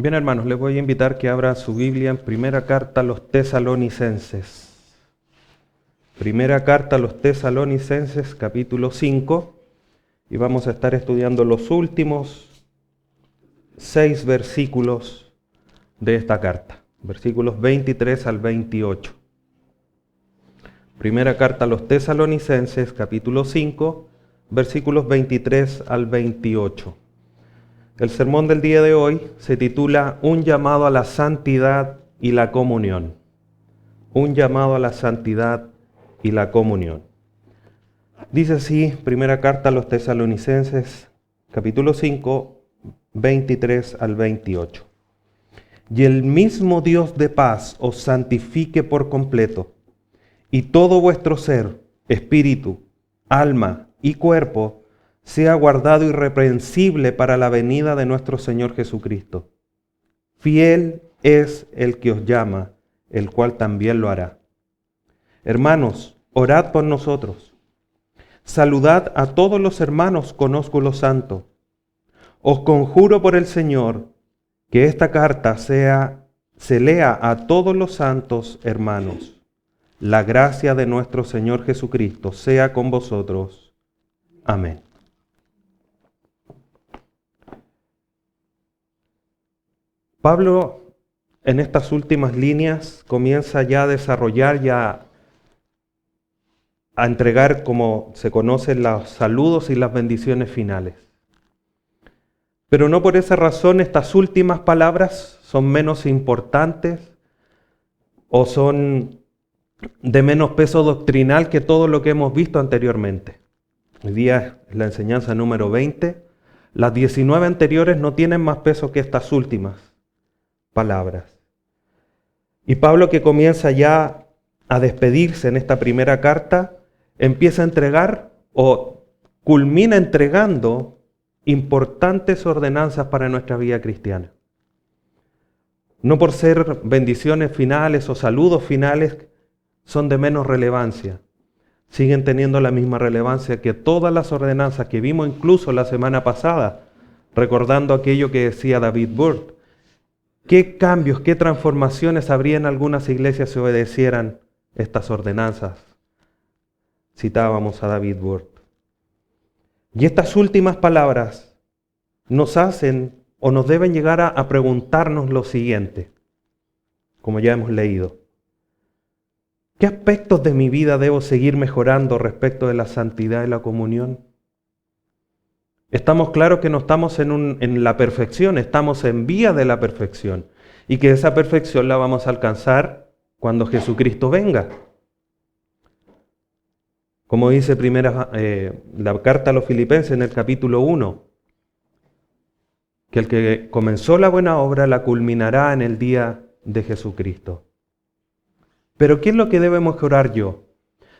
Bien, hermanos, les voy a invitar que abran su Biblia en Primera Carta a los Tesalonicenses. Primera Carta a los Tesalonicenses, capítulo 5, y vamos a estar estudiando los últimos 6 versículos de esta carta, versículos 23 al 28. Primera Carta a los Tesalonicenses, capítulo 5, versículos 23 al 28. El sermón del día de hoy se titula Un llamado a la santidad y la comunión. Un llamado a la santidad y la comunión. Dice así, primera carta a los Tesalonicenses, capítulo 5, 23 al 28. Y el mismo Dios de paz os santifique por completo, y todo vuestro ser, espíritu, alma y cuerpo, sea guardado irreprensible para la venida de nuestro Señor Jesucristo. Fiel es el que os llama, el cual también lo hará. Hermanos, orad por nosotros. Saludad a todos los hermanos con ósculo santo. Os conjuro por el Señor que esta carta se lea a todos los santos hermanos. La gracia de nuestro Señor Jesucristo sea con vosotros. Amén. Pablo, en estas últimas líneas, comienza ya a desarrollar, ya a entregar, como se conocen, los saludos y las bendiciones finales. Pero no por esa razón estas últimas palabras son menos importantes o son de menos peso doctrinal que todo lo que hemos visto anteriormente. Hoy día es la enseñanza número 20. Las 19 anteriores no tienen más peso que estas últimas palabras. Y Pablo, que comienza ya a despedirse en esta primera carta, empieza a entregar o culmina entregando importantes ordenanzas para nuestra vida cristiana. No por ser bendiciones finales o saludos finales son de menos relevancia. Siguen teniendo la misma relevancia que todas las ordenanzas que vimos incluso la semana pasada, recordando aquello que decía David Burt. ¿Qué cambios, qué transformaciones habría en algunas iglesias si obedecieran estas ordenanzas? Citábamos a David Burt. Y estas últimas palabras nos hacen o nos deben llegar a preguntarnos lo siguiente, como ya hemos leído. ¿Qué aspectos de mi vida debo seguir mejorando respecto de la santidad y la comunión? Estamos claros que no estamos en la perfección, estamos en vía de la perfección. Y que esa perfección la vamos a alcanzar cuando Jesucristo venga. Como dice la carta a los Filipenses en el capítulo 1, que el que comenzó la buena obra la culminará en el día de Jesucristo. Pero ¿qué es lo que debe mejorar yo?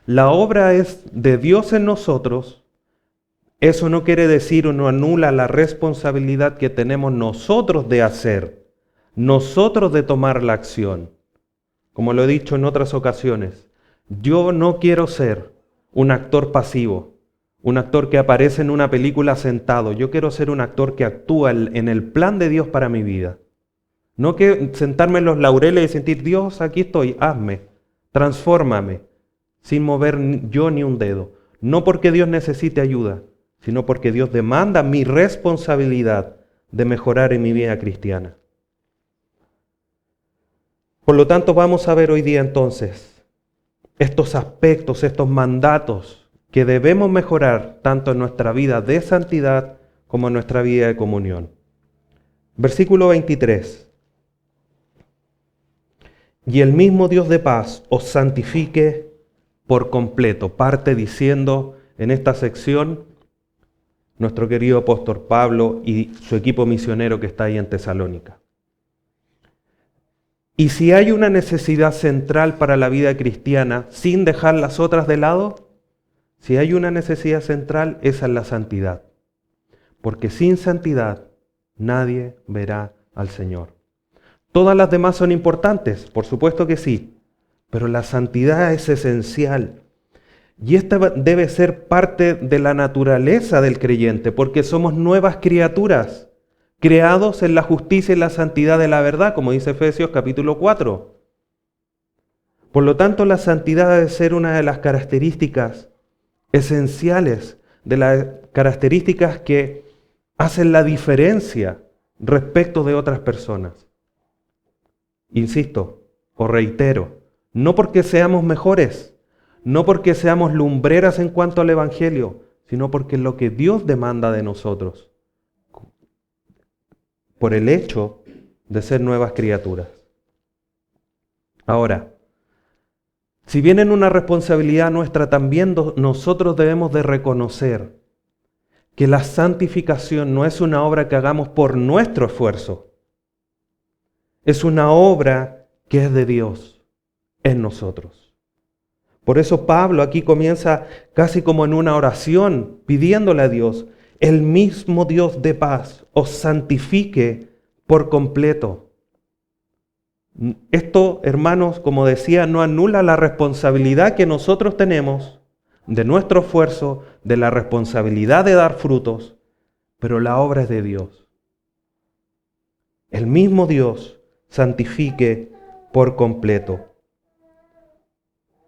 La obra es de Dios en nosotros. Eso no quiere decir o no anula la responsabilidad que tenemos nosotros de hacer, nosotros de tomar la acción. Como lo he dicho en otras ocasiones, yo no quiero ser un actor pasivo, un actor que aparece en una película sentado. Yo quiero ser un actor que actúa en el plan de Dios para mi vida. No que sentarme en los laureles y sentir, Dios, aquí estoy, hazme, transfórmame, sin mover yo ni un dedo. No porque Dios necesite ayuda, sino porque Dios demanda mi responsabilidad de mejorar en mi vida cristiana. Por lo tanto, vamos a ver hoy día entonces estos aspectos, estos mandatos que debemos mejorar tanto en nuestra vida de santidad como en nuestra vida de comunión. Versículo 23. Y el mismo Dios de paz os santifique por completo. Parte diciendo en esta sección nuestro querido apóstol Pablo y su equipo misionero que está ahí en Tesalónica. Y si hay una necesidad central para la vida cristiana, sin dejar las otras de lado, si hay una necesidad central, esa es la santidad. Porque sin santidad nadie verá al Señor. Todas las demás son importantes, por supuesto que sí, pero la santidad es esencial. Y esta debe ser parte de la naturaleza del creyente, porque somos nuevas criaturas. creados en la justicia y la santidad de la verdad, como dice Efesios capítulo 4. Por lo tanto, la santidad debe ser una de las características esenciales, de las características que hacen la diferencia respecto de otras personas. Insisto, o reitero, no porque seamos mejores, no porque seamos lumbreras en cuanto al Evangelio, sino porque es lo que Dios demanda de nosotros, por el hecho de ser nuevas criaturas. Ahora, si bien en una responsabilidad nuestra, también nosotros debemos de reconocer que la santificación no es una obra que hagamos por nuestro esfuerzo, es una obra que es de Dios en nosotros. Por eso Pablo aquí comienza casi como en una oración, pidiéndole a Dios, el mismo Dios de paz os santifique por completo. Esto, hermanos, como decía, no anula la responsabilidad que nosotros tenemos de nuestro esfuerzo, de la responsabilidad de dar frutos, pero la obra es de Dios. El mismo Dios santifique por completo.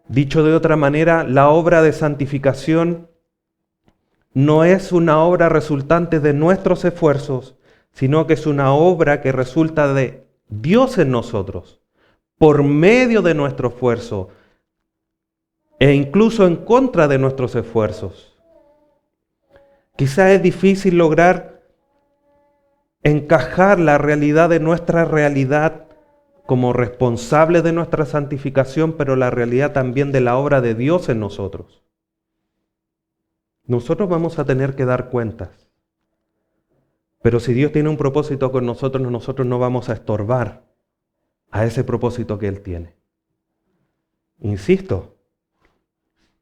Dicho de otra manera, la obra de santificación no es una obra resultante de nuestros esfuerzos, sino que es una obra que resulta de Dios en nosotros, por medio de nuestro esfuerzo, e incluso en contra de nuestros esfuerzos. Quizá es difícil lograr encajar la realidad de nuestra realidad como responsable de nuestra santificación, pero la realidad también de la obra de Dios en nosotros. Nosotros vamos a tener que dar cuentas. Pero si Dios tiene un propósito con nosotros, nosotros no vamos a estorbar a ese propósito que Él tiene. Insisto,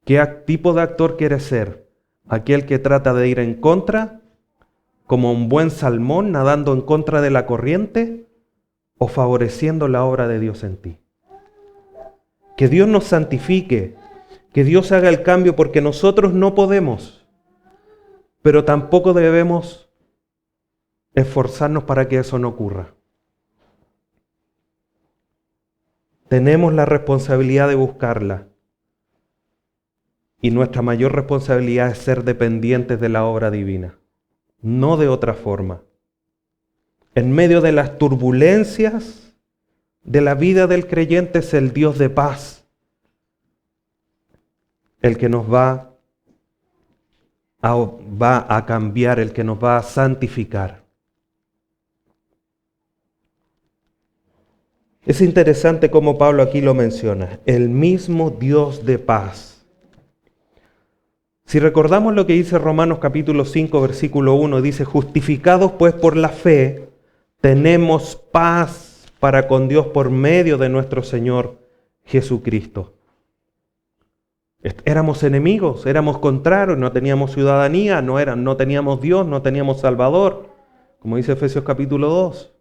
¿qué tipo de actor quieres ser? ¿Aquel que trata de ir en contra, como un buen salmón nadando en contra de la corriente, o favoreciendo la obra de Dios en ti? Que Dios nos santifique, que Dios haga el cambio, porque nosotros no podemos, pero tampoco debemos esforzarnos para que eso no ocurra. Tenemos la responsabilidad de buscarla, y nuestra mayor responsabilidad es ser dependientes de la obra divina, no de otra forma. En medio de las turbulencias de la vida del creyente es el Dios de paz el que nos va a cambiar, el que nos va a santificar. Es interesante cómo Pablo aquí lo menciona, el mismo Dios de paz. Si recordamos lo que dice Romanos capítulo 5, versículo 1, dice, justificados pues por la fe, tenemos paz para con Dios por medio de nuestro Señor Jesucristo. Éramos enemigos, éramos contrarios, no teníamos ciudadanía, no teníamos Dios, no teníamos Salvador, como dice Efesios capítulo 2.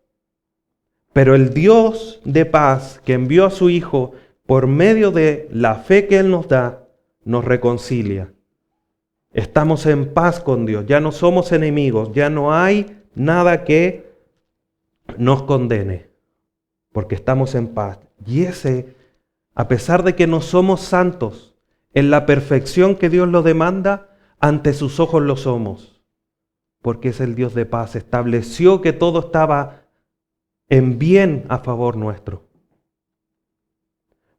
Pero el Dios de paz que envió a su Hijo por medio de la fe que Él nos da, nos reconcilia. Estamos en paz con Dios, ya no somos enemigos, ya no hay nada que nos condene, porque estamos en paz. Y ese, a pesar de que no somos santos, en la perfección que Dios lo demanda, ante sus ojos lo somos, porque es el Dios de paz, estableció que todo estaba en bien a favor nuestro.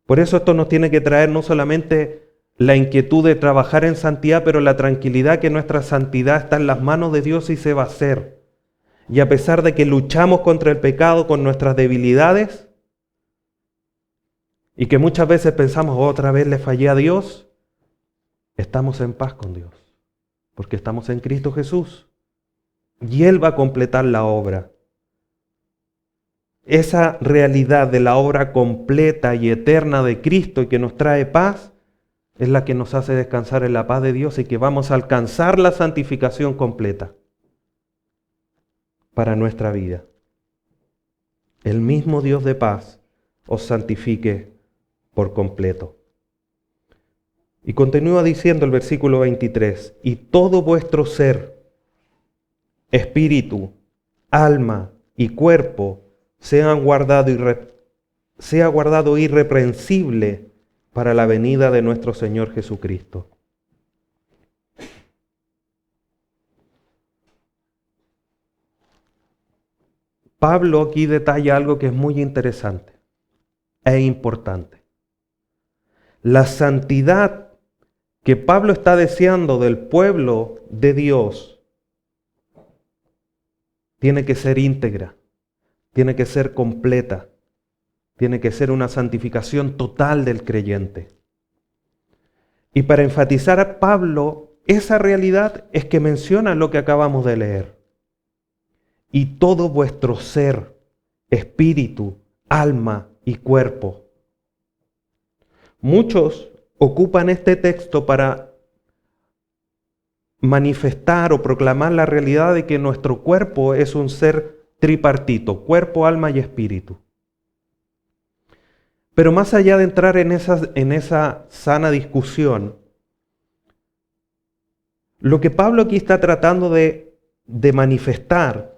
Por eso esto nos tiene que traer no solamente la inquietud de trabajar en santidad, pero la tranquilidad que nuestra santidad está en las manos de Dios y se va a hacer. Y a pesar de que luchamos contra el pecado con nuestras debilidades, y que muchas veces pensamos, otra vez le fallé a Dios, estamos en paz con Dios, porque estamos en Cristo Jesús. Y Él va a completar la obra. Esa realidad de la obra completa y eterna de Cristo y que nos trae paz, es la que nos hace descansar en la paz de Dios y que vamos a alcanzar la santificación completa para nuestra vida. El mismo Dios de paz os santifique por completo. Y continúa diciendo el versículo 23, y todo vuestro ser, espíritu, alma y cuerpo sea guardado irreprensible para la venida de nuestro Señor Jesucristo. Pablo aquí detalla algo que es muy interesante e importante. La santidad que Pablo está deseando del pueblo de Dios tiene que ser íntegra, tiene que ser completa, tiene que ser una santificación total del creyente. Y para enfatizar a Pablo esa realidad es que menciona lo que acabamos de leer. Y todo vuestro ser, espíritu, alma y cuerpo. Muchos ocupan este texto para manifestar o proclamar la realidad de que nuestro cuerpo es un ser tripartito, cuerpo, alma y espíritu. Pero más allá de entrar en esa sana discusión, lo que Pablo aquí está tratando de manifestar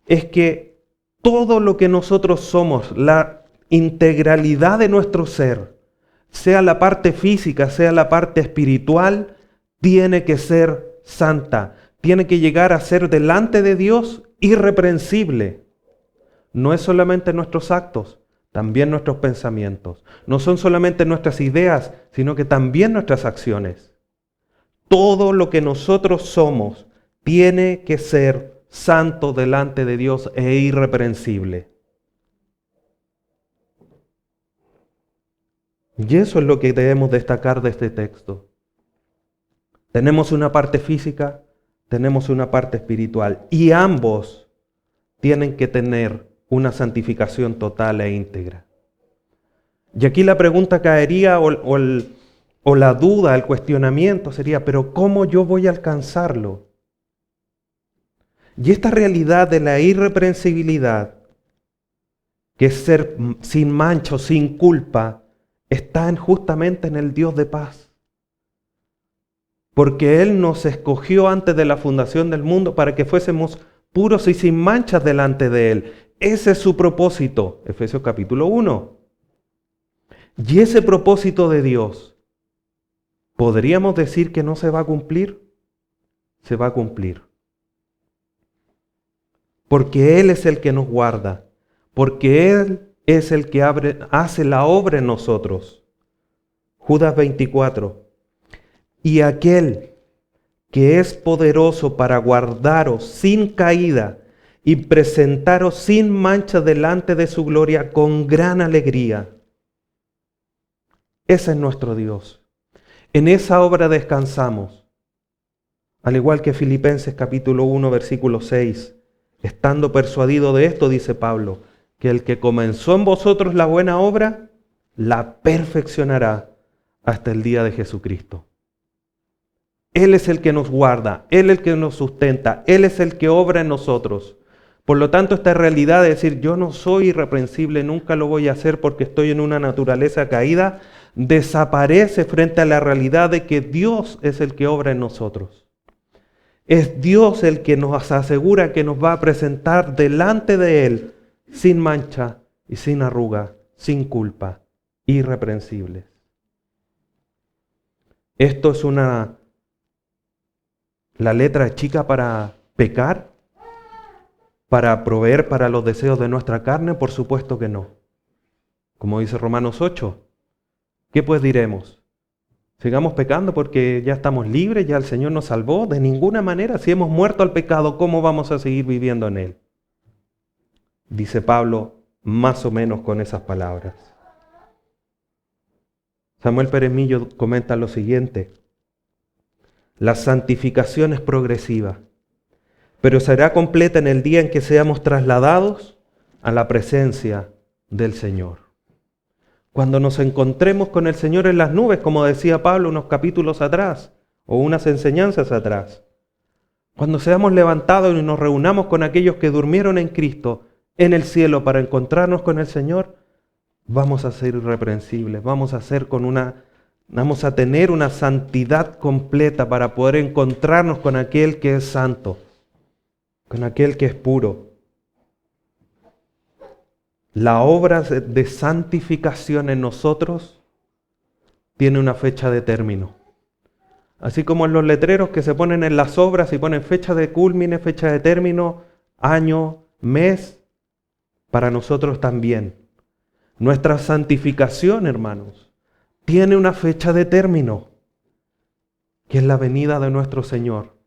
es que todo lo que nosotros somos, la integralidad de nuestro ser, sea la parte física, sea la parte espiritual, tiene que ser santa, tiene que llegar a ser delante de Dios irreprensible. No es solamente nuestros actos, también nuestros pensamientos. No son solamente nuestras ideas, sino que también nuestras acciones. Todo lo que nosotros somos tiene que ser santo delante de Dios e irreprensible. Y eso es lo que debemos destacar de este texto. Tenemos una parte física, tenemos una parte espiritual, y ambos tienen que tener una santificación total e íntegra. Y aquí la pregunta caería, o la duda, el cuestionamiento sería, ¿pero cómo yo voy a alcanzarlo? Y esta realidad de la irreprensibilidad, que es ser sin mancha o sin culpa, está justamente en el Dios de paz. Porque Él nos escogió antes de la fundación del mundo para que fuésemos puros y sin manchas delante de Él. Ese es su propósito, Efesios capítulo 1. Y ese propósito de Dios, ¿podríamos decir que no se va a cumplir? Se va a cumplir. Porque Él es el que nos guarda, porque Él es el que hace la obra en nosotros. Judas 24. Y aquel que es poderoso para guardaros sin caída y presentaros sin mancha delante de su gloria con gran alegría. Ese es nuestro Dios. En esa obra descansamos. Al igual que Filipenses capítulo 1, versículo 6. Estando persuadido de esto, dice Pablo, que el que comenzó en vosotros la buena obra, la perfeccionará hasta el día de Jesucristo. Él es el que nos guarda, Él es el que nos sustenta, Él es el que obra en nosotros. Por lo tanto, esta realidad de decir yo no soy irreprensible, nunca lo voy a hacer porque estoy en una naturaleza caída, desaparece frente a la realidad de que Dios es el que obra en nosotros. Es Dios el que nos asegura que nos va a presentar delante de Él sin mancha y sin arruga, sin culpa, irreprensibles. Esto es la letra chica para pecar, para proveer para los deseos de nuestra carne, por supuesto que no. Como dice Romanos 8, ¿qué pues diremos? ¿Sigamos pecando porque ya estamos libres, ya el Señor nos salvó? De ninguna manera, si hemos muerto al pecado, ¿cómo vamos a seguir viviendo en él? Dice Pablo más o menos con esas palabras. Samuel Pérez Millo comenta lo siguiente: la santificación es progresiva, pero será completa en el día en que seamos trasladados a la presencia del Señor. Cuando nos encontremos con el Señor en las nubes, como decía Pablo unos capítulos atrás, o unas enseñanzas atrás. Cuando seamos levantados y nos reunamos con aquellos que durmieron en Cristo en el cielo para encontrarnos con el Señor, vamos a ser irreprensibles, vamos a tener una santidad completa para poder encontrarnos con aquel que es santo. con aquel que es puro. La obra de santificación en nosotros tiene una fecha de término. Así como en los letreros que se ponen en las obras y ponen fecha de culmine, fecha de término, año, mes, para nosotros también. Nuestra santificación, hermanos, tiene una fecha de término, que es la venida de nuestro Señor.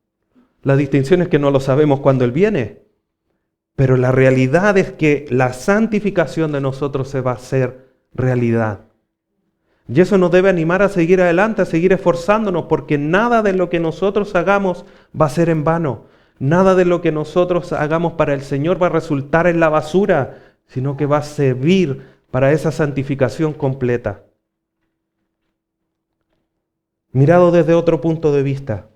La distinción es que no lo sabemos cuándo Él viene, pero la realidad es que la santificación de nosotros se va a hacer realidad. Y eso nos debe animar a seguir adelante, a seguir esforzándonos, porque nada de lo que nosotros hagamos va a ser en vano. Nada de lo que nosotros hagamos para el Señor va a resultar en la basura, sino que va a servir para esa santificación completa. Mirado desde otro punto de vista,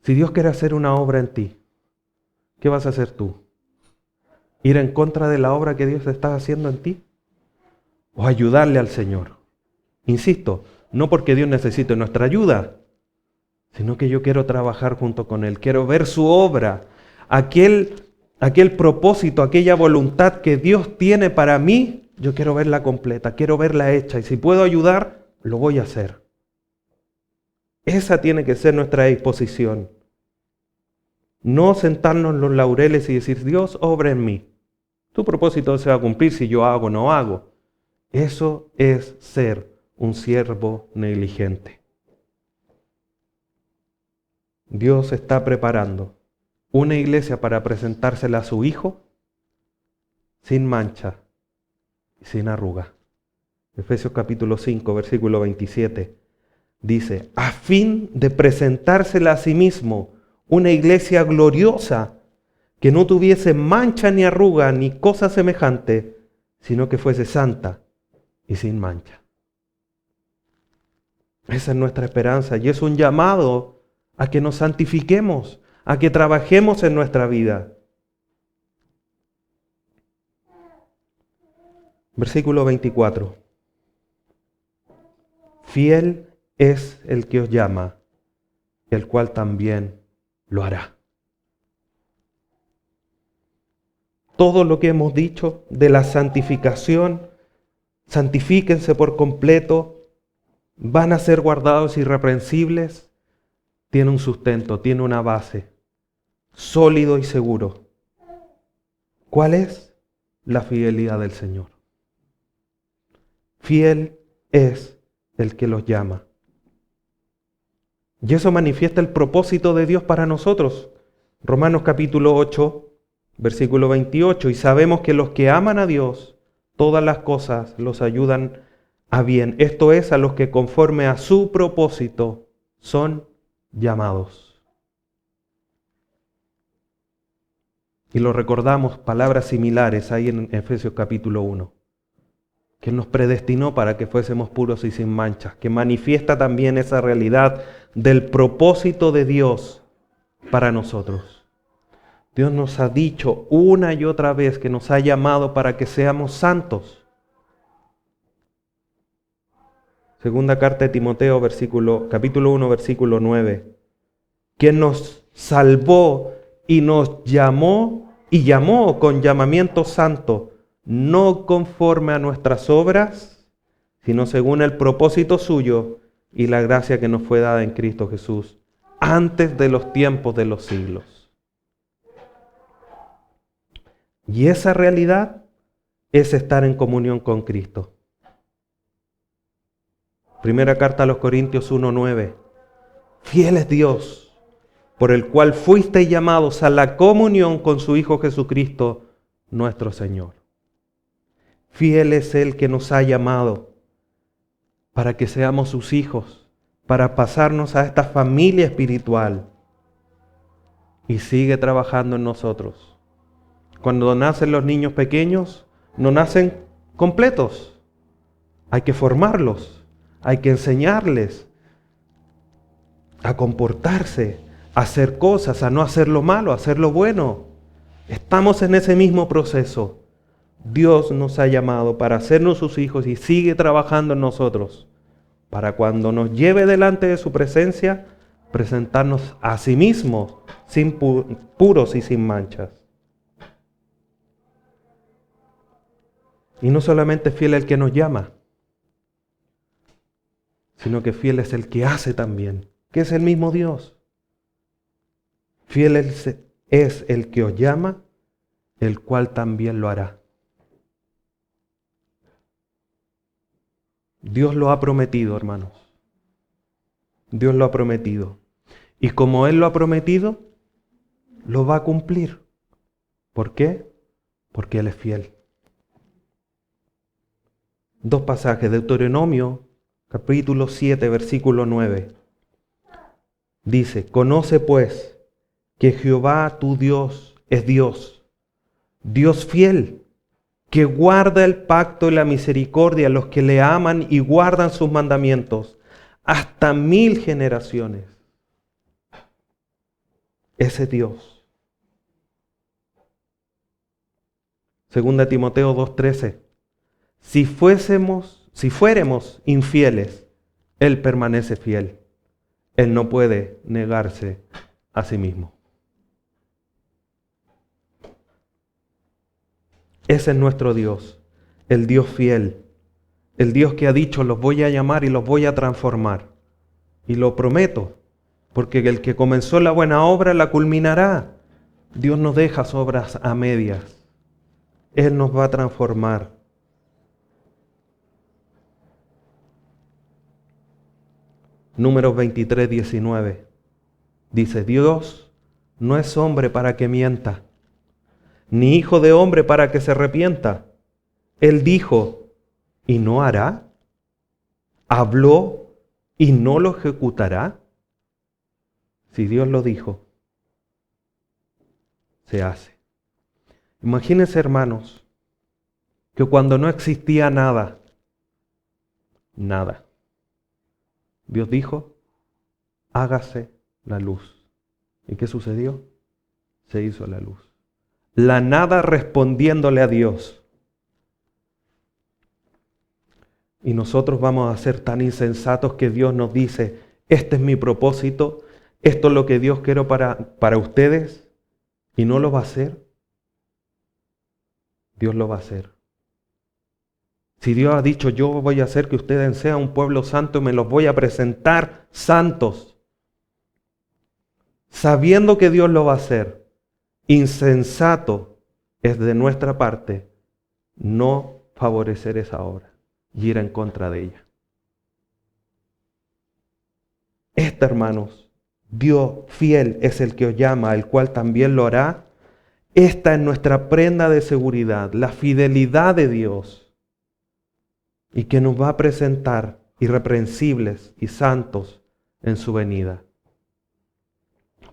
si Dios quiere hacer una obra en ti, ¿qué vas a hacer tú? ¿Ir en contra de la obra que Dios está haciendo en ti? ¿O ayudarle al Señor? Insisto, no porque Dios necesite nuestra ayuda, sino que yo quiero trabajar junto con Él, quiero ver su obra, aquel propósito, aquella voluntad que Dios tiene para mí, yo quiero verla completa, quiero verla hecha, y si puedo ayudar, lo voy a hacer. Esa tiene que ser nuestra disposición. No sentarnos en los laureles y decir, Dios, obra en mí. Tu propósito se va a cumplir si yo hago o no hago. Eso es ser un siervo negligente. Dios está preparando una iglesia para presentársela a su Hijo sin mancha y sin arruga. Efesios capítulo 5, versículo 27, dice, a fin de presentársela a sí mismo una iglesia gloriosa, que no tuviese mancha ni arruga ni cosa semejante, sino que fuese santa y sin mancha. Esa es nuestra esperanza y es un llamado a que nos santifiquemos, a que trabajemos en nuestra vida. Versículo 24. Fiel es el que os llama, el cual también lo hará. Todo lo que hemos dicho de la santificación, santifíquense por completo, van a ser guardados irreprensibles, tiene un sustento, tiene una base, sólido y seguro. ¿Cuál es? La fidelidad del Señor. Fiel es el que los llama. Y eso manifiesta el propósito de Dios para nosotros. Romanos capítulo 8, versículo 28. Y sabemos que los que aman a Dios, todas las cosas los ayudan a bien. Esto es, a los que conforme a su propósito son llamados. Y lo recordamos, palabras similares ahí en Efesios capítulo 1. Que nos predestinó para que fuésemos puros y sin manchas, que manifiesta también esa realidad del propósito de Dios para nosotros. Dios nos ha dicho una y otra vez que nos ha llamado para que seamos santos. Segunda carta de Timoteo, capítulo 1, versículo 9. Quien nos salvó y nos llamó con llamamiento santo, no conforme a nuestras obras, sino según el propósito suyo y la gracia que nos fue dada en Cristo Jesús, antes de los tiempos de los siglos. Y esa realidad es estar en comunión con Cristo. Primera carta a los Corintios 1:9. Fiel es Dios, por el cual fuisteis llamados a la comunión con su Hijo Jesucristo, nuestro Señor. Fiel es Él que nos ha llamado para que seamos sus hijos, para pasarnos a esta familia espiritual. Y sigue trabajando en nosotros. Cuando nacen los niños pequeños, no nacen completos. Hay que formarlos, hay que enseñarles a comportarse, a hacer cosas, a no hacer lo malo, a hacer lo bueno. Estamos en ese mismo proceso. Dios nos ha llamado para hacernos sus hijos y sigue trabajando en nosotros, para cuando nos lleve delante de su presencia, presentarnos a sí mismos puros y sin manchas. Y no solamente fiel el que nos llama, sino que fiel es el que hace también, que es el mismo Dios. Fiel es el que os llama, el cual también lo hará. Dios lo ha prometido, hermanos. Dios lo ha prometido. Y como Él lo ha prometido, lo va a cumplir. ¿Por qué? Porque Él es fiel. Dos pasajes, Deuteronomio, capítulo 7, versículo 9. Dice, conoce pues que Jehová tu Dios es Dios, Dios fiel, que guarda el pacto y la misericordia a los que le aman y guardan sus mandamientos hasta 1000 generaciones. Ese Dios. Segunda Timoteo 2:13. Si fuéramos infieles, Él permanece fiel. Él no puede negarse a sí mismo. Ese es nuestro Dios, el Dios fiel, el Dios que ha dicho, los voy a llamar y los voy a transformar. Y lo prometo, porque el que comenzó la buena obra la culminará. Dios no deja obras a medias. Él nos va a transformar. Números 23, 19. Dice, Dios no es hombre para que mienta, ni hijo de hombre para que se arrepienta. Él dijo, ¿y no hará? ¿Habló y no lo ejecutará? Si Dios lo dijo, se hace. Imagínense, hermanos, que cuando no existía nada, Dios dijo, hágase la luz. ¿Y qué sucedió? Se hizo la luz. La nada respondiéndole a Dios. Y nosotros vamos a ser tan insensatos que Dios nos dice, este es mi propósito, esto es lo que Dios quiere para ustedes, y no lo va a hacer. Dios lo va a hacer. Si Dios ha dicho, yo voy a hacer que ustedes sean un pueblo santo y me los voy a presentar santos, sabiendo que Dios lo va a hacer, insensato es de nuestra parte no favorecer esa obra y ir en contra de ella. Hermanos, Dios fiel es el que os llama, el cual también lo hará. Esta es nuestra prenda de seguridad, la fidelidad de Dios, y que nos va a presentar irreprensibles y santos en su venida.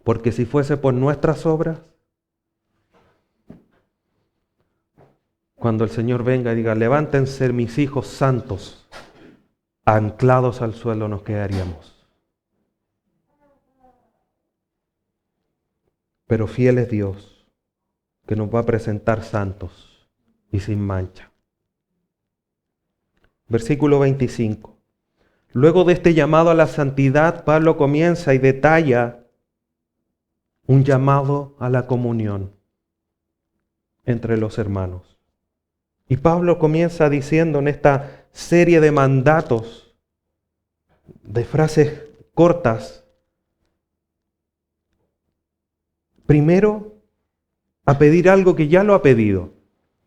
Porque si fuese por nuestras obras, cuando el Señor venga y diga, levántense mis hijos santos, anclados al suelo nos quedaríamos. Pero fiel es Dios, que nos va a presentar santos y sin mancha. Versículo 25. Luego de este llamado a la santidad, Pablo comienza y detalla un llamado a la comunión entre los hermanos. Y Pablo comienza diciendo en esta serie de mandatos, de frases cortas, primero a pedir algo que ya lo ha pedido.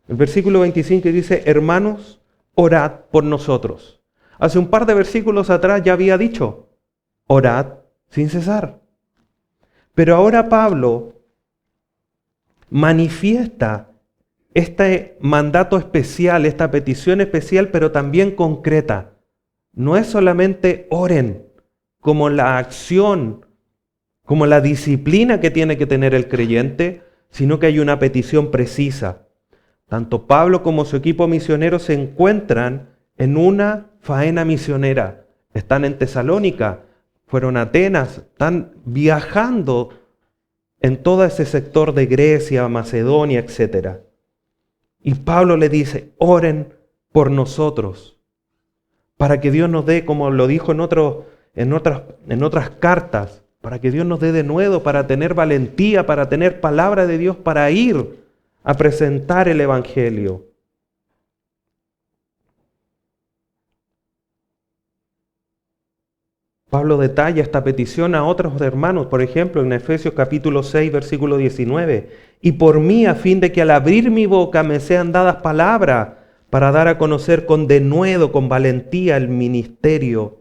El versículo 25 dice, hermanos, orad por nosotros. Hace un par de versículos atrás ya había dicho, orad sin cesar. Pero ahora Pablo manifiesta este mandato especial, esta petición especial, pero también concreta. No es solamente oren como la acción, como la disciplina que tiene que tener el creyente, sino que hay una petición precisa. Tanto Pablo como su equipo misionero se encuentran en una faena misionera. Están en Tesalónica, fueron a Atenas, están viajando en todo ese sector de Grecia, Macedonia, etc. Y Pablo le dice, oren por nosotros, para que Dios nos dé, como lo dijo en otras cartas, para que Dios nos dé de nuevo, para tener valentía, para tener palabra de Dios, para ir a presentar el Evangelio. Pablo detalla esta petición a otros hermanos, por ejemplo, en Efesios capítulo 6, versículo 19. Y por mí, a fin de que al abrir mi boca me sean dadas palabras para dar a conocer con denuedo, con valentía el misterio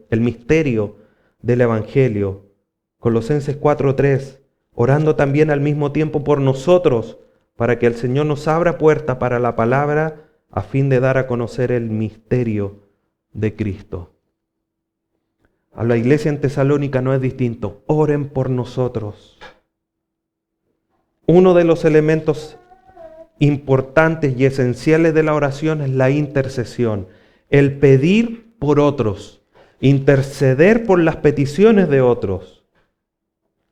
del Evangelio. Colosenses 4:3, orando también al mismo tiempo por nosotros, para que el Señor nos abra puerta para la palabra, a fin de dar a conocer el misterio de Cristo. A la iglesia en Tesalónica no es distinto. Oren por nosotros. Uno de los elementos importantes y esenciales de la oración es la intercesión. El pedir por otros. Interceder por las peticiones de otros.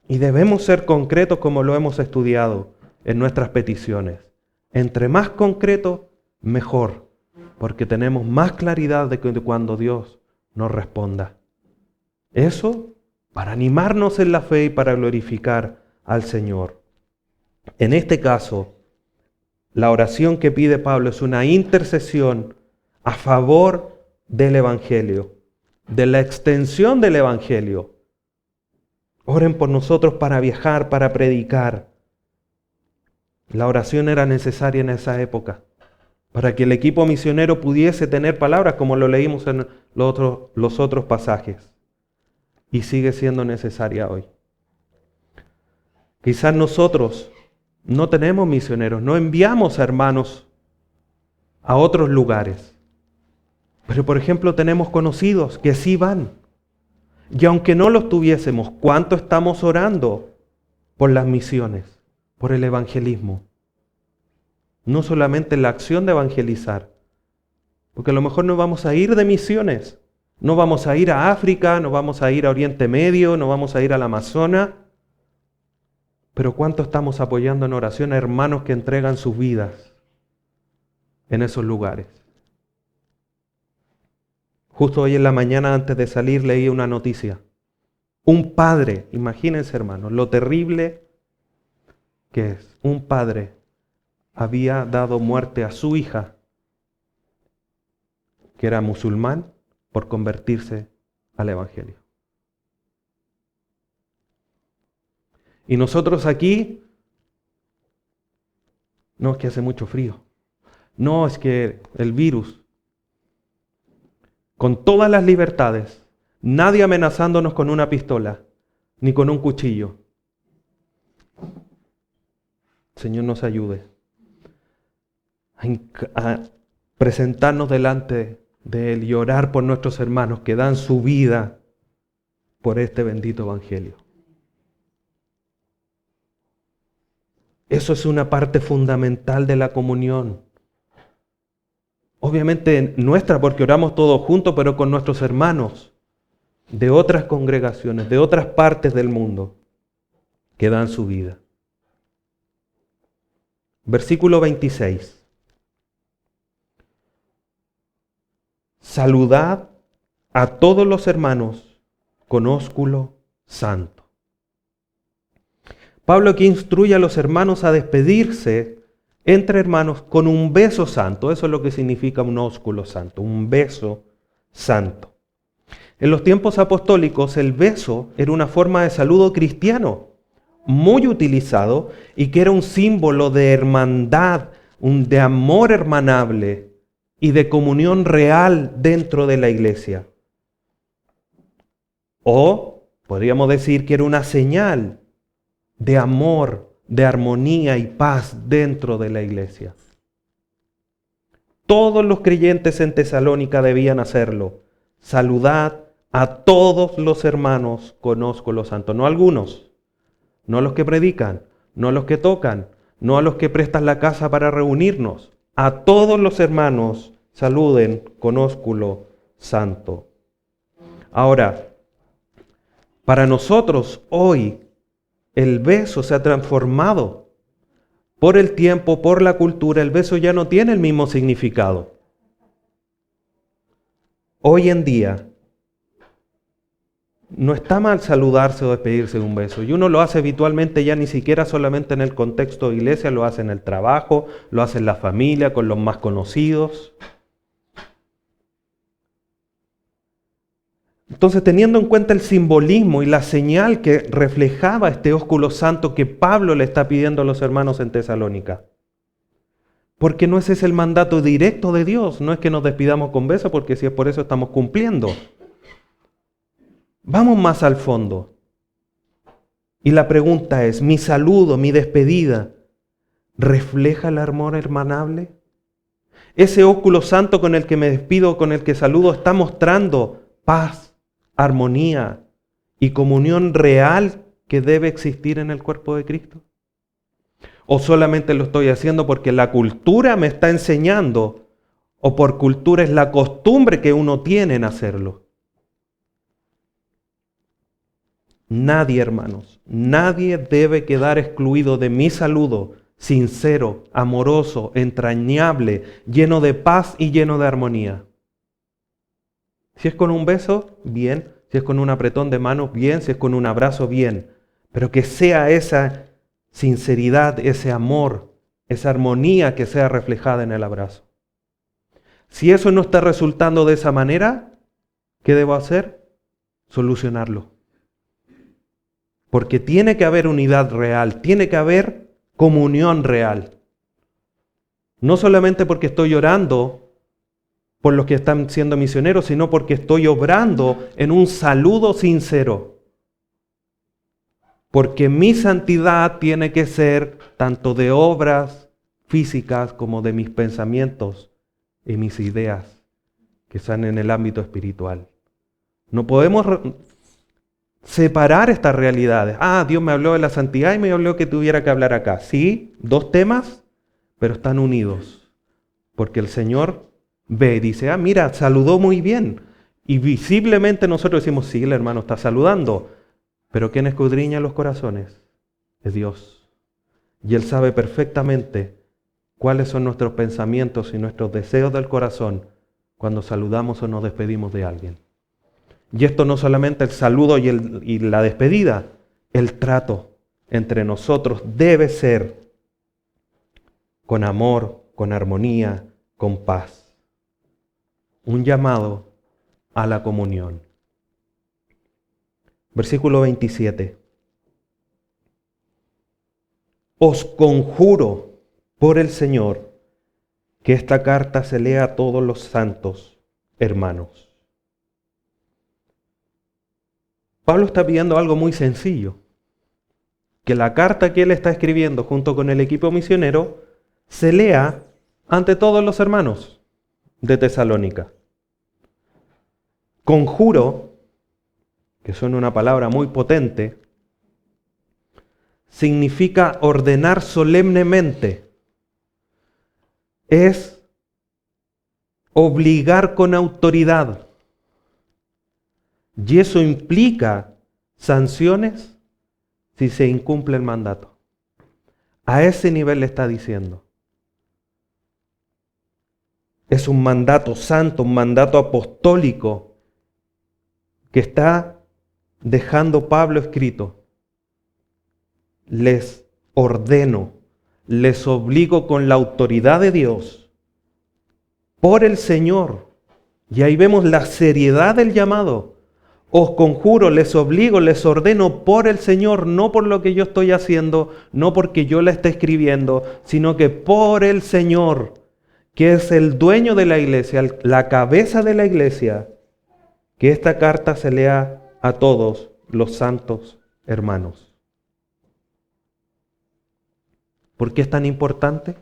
Y debemos ser concretos como lo hemos estudiado en nuestras peticiones. Entre más concreto, mejor. Porque tenemos más claridad de cuando Dios nos responda. Eso para animarnos en la fe y para glorificar al Señor. En este caso, la oración que pide Pablo es una intercesión a favor del Evangelio, de la extensión del Evangelio. Oren por nosotros para viajar, para predicar. La oración era necesaria en esa época, para que el equipo misionero pudiese tener palabras, como lo leímos en los otros pasajes. Y sigue siendo necesaria hoy. Quizás nosotros no tenemos misioneros, no enviamos a hermanos a otros lugares. Pero por ejemplo tenemos conocidos que sí van. Y aunque no los tuviésemos, ¿cuánto estamos orando por las misiones, por el evangelismo? No solamente la acción de evangelizar, porque a lo mejor no vamos a ir de misiones. No vamos a ir a África, no vamos a ir a Oriente Medio, no vamos a ir al Amazonas. Pero ¿cuánto estamos apoyando en oración a hermanos que entregan sus vidas en esos lugares? Justo hoy en la mañana antes de salir leí una noticia. Un padre, imagínense hermanos, lo terrible que es. Un padre había dado muerte a su hija, que era musulmán, por convertirse al Evangelio. Y nosotros aquí, no, es que hace mucho frío. No, es que el virus, con todas las libertades, nadie amenazándonos con una pistola, ni con un cuchillo. Señor nos ayude a presentarnos delante de Él y orar por nuestros hermanos que dan su vida por este bendito Evangelio. Eso es una parte fundamental de la comunión. Obviamente nuestra, porque oramos todos juntos, pero con nuestros hermanos de otras congregaciones, de otras partes del mundo, que dan su vida. Versículo 26. Saludad a todos los hermanos con ósculo santo. Pablo aquí instruye a los hermanos a despedirse entre hermanos con un beso santo. Eso es lo que significa un ósculo santo, un beso santo. En los tiempos apostólicos el beso era una forma de saludo cristiano muy utilizado y que era un símbolo de hermandad, de amor hermanable y de comunión real dentro de la iglesia. O podríamos decir que era una señal de amor, de armonía y paz dentro de la iglesia. Todos los creyentes en Tesalónica debían hacerlo. Saludad a todos los hermanos con ósculo santo, no a algunos, no a los que predican, no a los que tocan, no a los que prestan la casa para reunirnos. A todos los hermanos saluden con ósculo santo. Ahora, para nosotros hoy el beso se ha transformado. Por el tiempo, por la cultura, el beso ya no tiene el mismo significado. Hoy en día, No está mal saludarse o despedirse de un beso. Y uno lo hace habitualmente ya ni siquiera solamente en el contexto de iglesia, lo hace en el trabajo, lo hace en la familia, con los más conocidos. Entonces, teniendo en cuenta el simbolismo y la señal que reflejaba este ósculo santo que Pablo le está pidiendo a los hermanos en Tesalónica, porque no ese es el mandato directo de Dios, no es que nos despidamos con besos, porque si es por eso estamos cumpliendo. Vamos más al fondo. Y la pregunta es, ¿mi saludo, mi despedida, refleja el amor hermanable? ¿Ese ósculo santo con el que me despido, con el que saludo, está mostrando paz, armonía y comunión real que debe existir en el cuerpo de Cristo? ¿O solamente lo estoy haciendo porque la cultura me está enseñando, o por cultura es la costumbre que uno tiene en hacerlo? Nadie, hermanos, nadie debe quedar excluido de mi saludo sincero, amoroso, entrañable, lleno de paz y lleno de armonía. Si es con un beso, bien. Si es con un apretón de manos, bien. Si es con un abrazo, bien. Pero que sea esa sinceridad, ese amor, esa armonía que sea reflejada en el abrazo. Si eso no está resultando de esa manera, ¿qué debo hacer? Solucionarlo. Porque tiene que haber unidad real, tiene que haber comunión real. No solamente porque estoy orando por los que están siendo misioneros, sino porque estoy obrando en un saludo sincero. Porque mi santidad tiene que ser tanto de obras físicas como de mis pensamientos y mis ideas que están en el ámbito espiritual. No podemos separar estas realidades. Dios me habló de la santidad y me habló que tuviera que hablar acá. Sí, dos temas, pero están unidos. Porque el Señor ve y dice, mira, saludó muy bien. Y visiblemente nosotros decimos, sí, el hermano está saludando. Pero ¿quién escudriña los corazones? Es Dios. Y Él sabe perfectamente cuáles son nuestros pensamientos y nuestros deseos del corazón cuando saludamos o nos despedimos de alguien. Y esto no solamente el saludo y la despedida, el trato entre nosotros debe ser con amor, con armonía, con paz. Un llamado a la comunión. Versículo 27. Os conjuro por el Señor que esta carta se lea a todos los santos hermanos. Pablo está pidiendo algo muy sencillo, que la carta que él está escribiendo junto con el equipo misionero se lea ante todos los hermanos de Tesalónica. Conjuro, que suena una palabra muy potente, significa ordenar solemnemente, es obligar con autoridad. Y eso implica sanciones si se incumple el mandato. A ese nivel le está diciendo. Es un mandato santo, un mandato apostólico que está dejando Pablo escrito. Les ordeno, les obligo con la autoridad de Dios, por el Señor. Y ahí vemos la seriedad del llamado. Os conjuro, les obligo, les ordeno por el Señor, no por lo que yo estoy haciendo, no porque yo la esté escribiendo, sino que por el Señor, que es el dueño de la iglesia, la cabeza de la iglesia, que esta carta se lea a todos los santos hermanos. ¿Por qué es tan importante?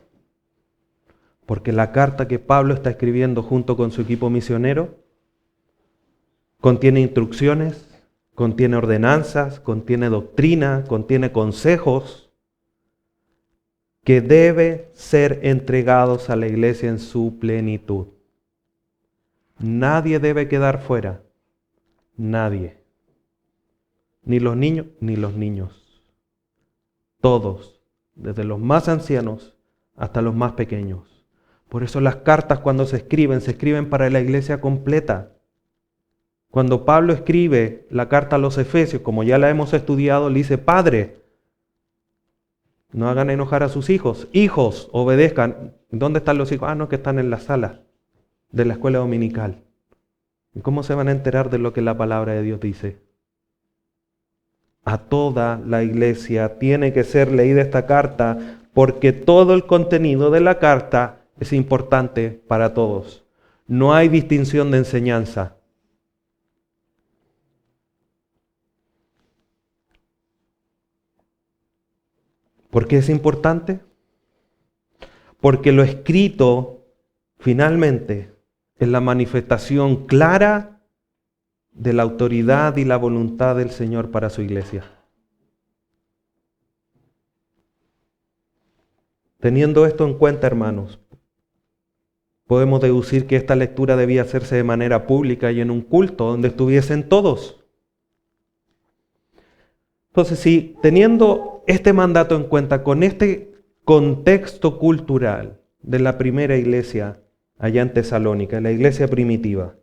Porque la carta que Pablo está escribiendo junto con su equipo misionero contiene instrucciones, contiene ordenanzas, contiene doctrina, contiene consejos que deben ser entregados a la iglesia en su plenitud. Nadie debe quedar fuera. Nadie. Ni los niños, ni los niños. Todos, desde los más ancianos hasta los más pequeños. Por eso las cartas cuando se escriben para la iglesia completa. Cuando Pablo escribe la carta a los Efesios, como ya la hemos estudiado, le dice, Padre, no hagan enojar a sus hijos. Hijos, obedezcan. ¿Dónde están los hijos? No, que están en la sala de la escuela dominical. ¿Y cómo se van a enterar de lo que la palabra de Dios dice? A toda la iglesia tiene que ser leída esta carta, porque todo el contenido de la carta es importante para todos. No hay distinción de enseñanza. ¿Por qué es importante? Porque lo escrito finalmente es la manifestación clara de la autoridad y la voluntad del Señor para su iglesia. Teniendo esto en cuenta, hermanos, podemos deducir que esta lectura debía hacerse de manera pública y en un culto donde estuviesen todos. Entonces, si teniendo este mandato en cuenta, con este contexto cultural de la primera iglesia allá en Tesalónica, la iglesia primitiva,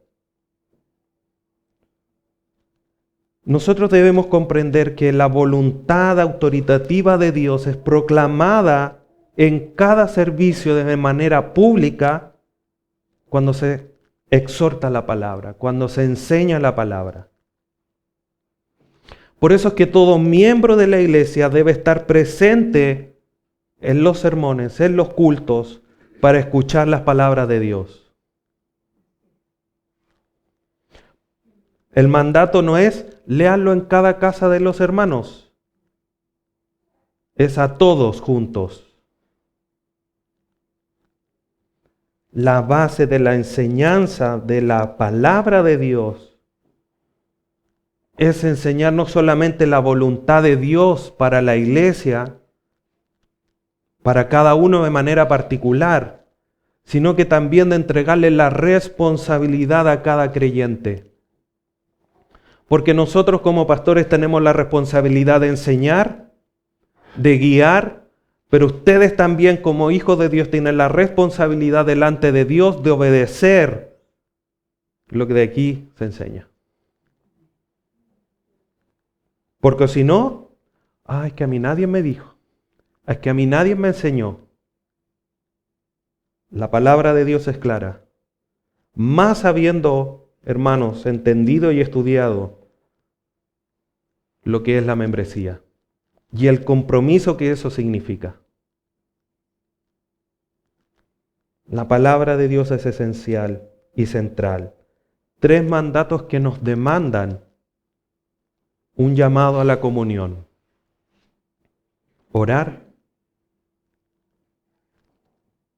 nosotros debemos comprender que la voluntad autoritativa de Dios es proclamada en cada servicio de manera pública cuando se exhorta la palabra, cuando se enseña la palabra. Por eso es que todo miembro de la iglesia debe estar presente en los sermones, en los cultos, para escuchar las palabras de Dios. El mandato no es léanlo en cada casa de los hermanos, es a todos juntos. La base de la enseñanza de la palabra de Dios es enseñar no solamente la voluntad de Dios para la iglesia, para cada uno de manera particular, sino que también de entregarle la responsabilidad a cada creyente. Porque nosotros como pastores tenemos la responsabilidad de enseñar, de guiar, pero ustedes también como hijos de Dios tienen la responsabilidad delante de Dios de obedecer lo que de aquí se enseña. Porque si no, es que a mí nadie me dijo, es que a mí nadie me enseñó. La palabra de Dios es clara. Más habiendo, hermanos, entendido y estudiado lo que es la membresía y el compromiso que eso significa. La palabra de Dios es esencial y central. 3 mandatos que nos demandan un llamado a la comunión. Orar,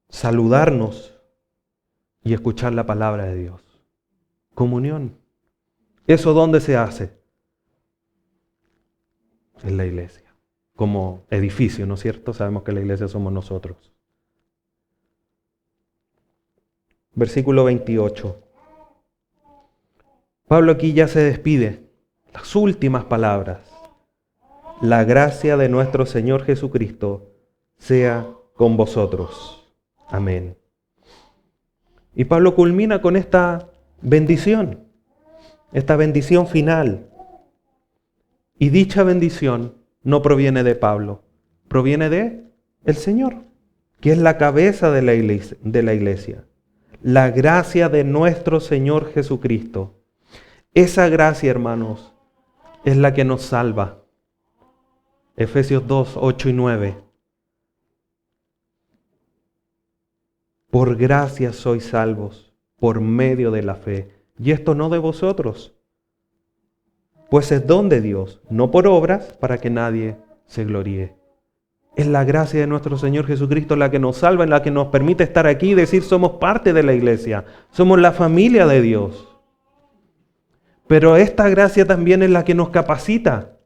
saludarnos y escuchar la palabra de Dios. Comunión. ¿Eso dónde se hace? En la iglesia. Como edificio, ¿no es cierto? Sabemos que la iglesia somos nosotros. Versículo 28. Pablo aquí ya se despide. Las últimas palabras. La gracia de nuestro Señor Jesucristo sea con vosotros. Amén. Y Pablo culmina con esta bendición final. Y dicha bendición no proviene de Pablo, proviene de el Señor, que es la cabeza de la iglesia. La gracia de nuestro Señor Jesucristo. Esa gracia, hermanos, es la que nos salva. Efesios 2, 8 y 9. Por gracia sois salvos, por medio de la fe. Y esto no de vosotros, pues es don de Dios, no por obras, para que nadie se gloríe. Es la gracia de nuestro Señor Jesucristo la que nos salva, la que nos permite estar aquí y decir somos parte de la iglesia, somos la familia de Dios. Pero esta gracia también es la que nos capacita.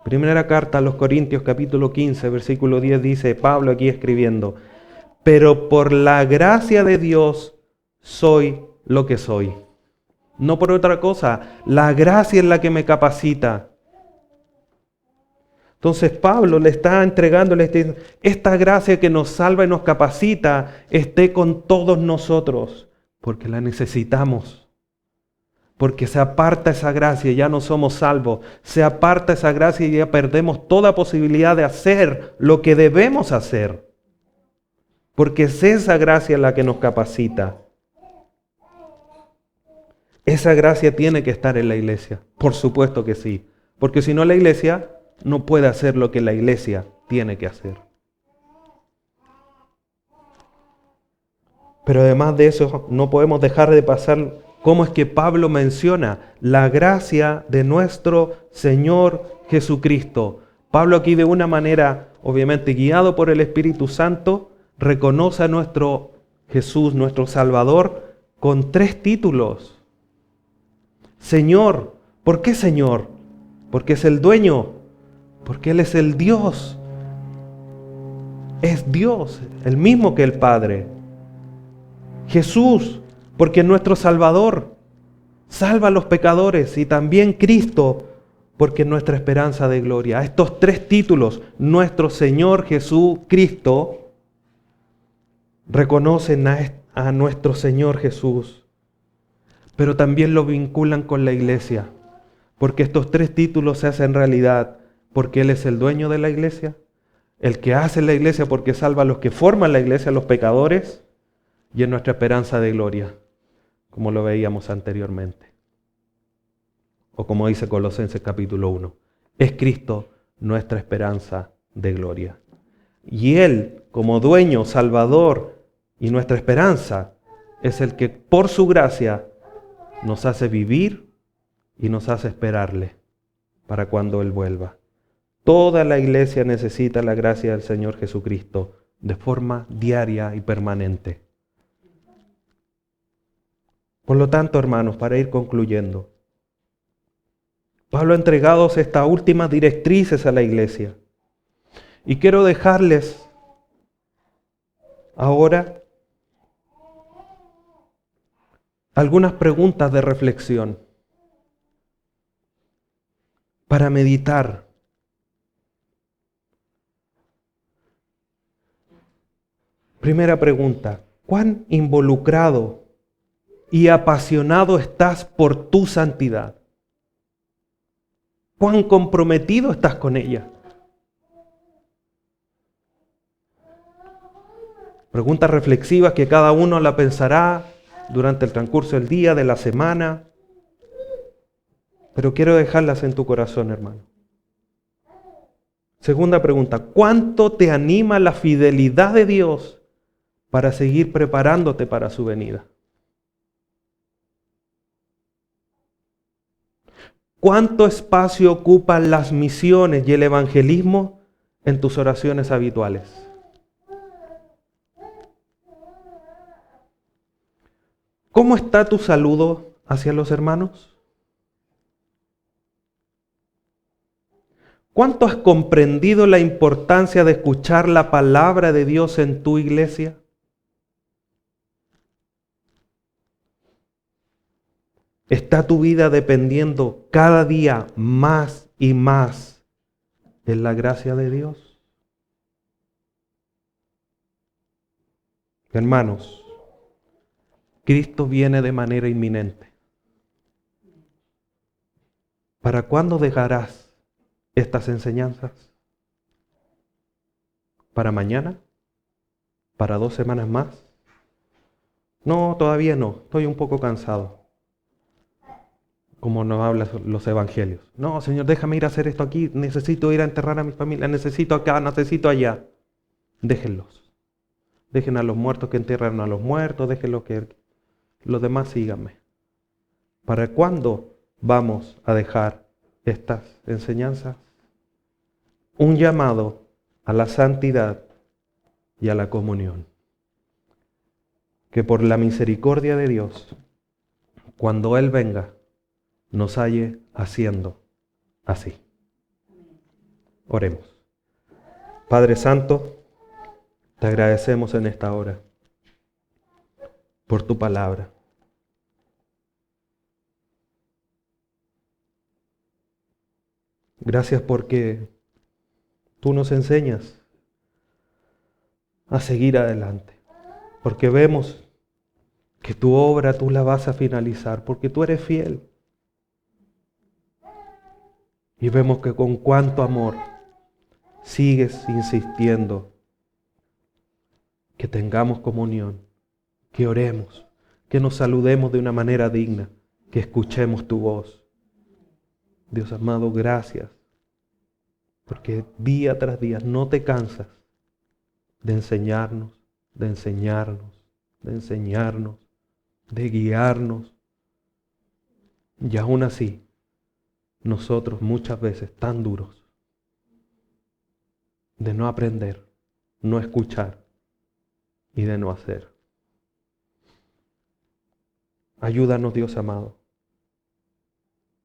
Primera carta a los Corintios, capítulo 15, versículo 10, dice Pablo aquí escribiendo: pero por la gracia de Dios soy lo que soy. No por otra cosa, la gracia es la que me capacita. Entonces Pablo le está entregando esta gracia que nos salva y nos capacita, esté con todos nosotros, porque la necesitamos. porque se aparta esa gracia y ya no somos salvos. Se aparta esa gracia y ya perdemos toda posibilidad de hacer lo que debemos hacer, porque es esa gracia la que nos capacita. Esa gracia tiene que estar en la iglesia, por supuesto que sí, porque si no la iglesia no puede hacer lo que la iglesia tiene que hacer. Pero además de eso, no podemos dejar de pasar cómo es que Pablo menciona la gracia de nuestro Señor Jesucristo. Pablo aquí de una manera, obviamente guiado por el Espíritu Santo, reconoce a nuestro Jesús, nuestro Salvador, con 3 títulos. Señor, ¿por qué Señor? Porque es el dueño, porque Él es el Dios. Es Dios, el mismo que el Padre. Jesús, porque es nuestro Salvador, salva a los pecadores, y también Cristo, porque es nuestra esperanza de gloria. Estos 3 títulos, nuestro Señor Jesús Cristo, reconocen a nuestro Señor Jesús, pero también lo vinculan con la iglesia, porque estos 3 títulos se hacen realidad, porque Él es el dueño de la iglesia, el que hace la iglesia porque salva a los que forman la iglesia, a los pecadores, y es nuestra esperanza de gloria, como lo veíamos anteriormente. O como dice Colosenses capítulo 1, es Cristo nuestra esperanza de gloria. Y Él, como dueño, salvador y nuestra esperanza, es el que por su gracia nos hace vivir y nos hace esperarle para cuando Él vuelva. Toda la iglesia necesita la gracia del Señor Jesucristo de forma diaria y permanente. Por lo tanto, hermanos, para ir concluyendo, Pablo ha entregado estas últimas directrices a la iglesia. Y quiero dejarles ahora algunas preguntas de reflexión para meditar. Primera pregunta: ¿cuán involucrado y apasionado estás por tu santidad? ¿Cuán comprometido estás con ella? Preguntas reflexivas que cada uno la pensará durante el transcurso del día, de la semana. Pero quiero dejarlas en tu corazón, hermano. Segunda pregunta: ¿cuánto te anima la fidelidad de Dios para seguir preparándote para su venida? ¿Cuánto espacio ocupan las misiones y el evangelismo en tus oraciones habituales? ¿Cómo está tu saludo hacia los hermanos? ¿Cuánto has comprendido la importancia de escuchar la palabra de Dios en tu iglesia? ¿Está tu vida dependiendo cada día más y más de la gracia de Dios? Hermanos, Cristo viene de manera inminente. ¿Para cuándo dejarás estas enseñanzas? ¿Para mañana? ¿Para 2 semanas más? No, todavía no, estoy un poco cansado. Como nos hablan los evangelios. No, Señor, déjame ir a hacer esto aquí, necesito ir a enterrar a mi familia, necesito acá, necesito allá. Déjenlos. Dejen a los muertos que entierran a los muertos, déjenlos que los demás síganme. ¿Para cuándo vamos a dejar estas enseñanzas? Un llamado a la santidad y a la comunión. Que por la misericordia de Dios, cuando Él venga, nos halle haciendo así. Oremos. Padre Santo, te agradecemos en esta hora por tu palabra. Gracias porque tú nos enseñas a seguir adelante, porque vemos que tu obra tú la vas a finalizar, porque tú eres fiel. Y vemos que con cuánto amor sigues insistiendo que tengamos comunión, que oremos, que nos saludemos de una manera digna, que escuchemos tu voz. Dios amado, gracias, porque día tras día no te cansas de enseñarnos, de enseñarnos, de enseñarnos, de guiarnos. Y aún así, nosotros muchas veces tan duros de no aprender, no escuchar y de no hacer. Ayúdanos, Dios amado,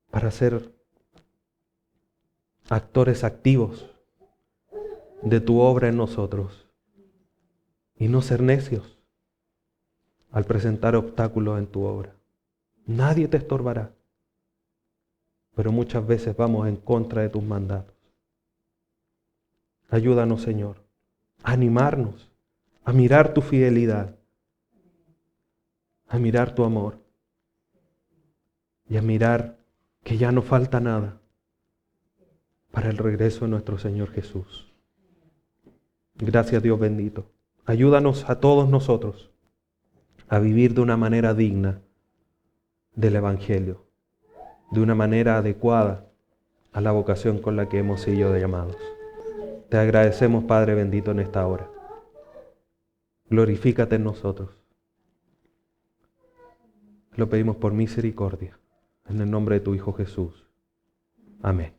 para ser actores activos de tu obra en nosotros y no ser necios al presentar obstáculos en tu obra. Nadie te estorbará, pero muchas veces vamos en contra de tus mandatos. Ayúdanos, Señor, a animarnos, a mirar tu fidelidad, a mirar tu amor y a mirar que ya no falta nada para el regreso de nuestro Señor Jesús. Gracias, Dios bendito. Ayúdanos a todos nosotros a vivir de una manera digna del Evangelio, de una manera adecuada a la vocación con la que hemos sido llamados. Te agradecemos, Padre bendito, en esta hora. Glorifícate en nosotros. Lo pedimos por misericordia, en el nombre de tu Hijo Jesús. Amén.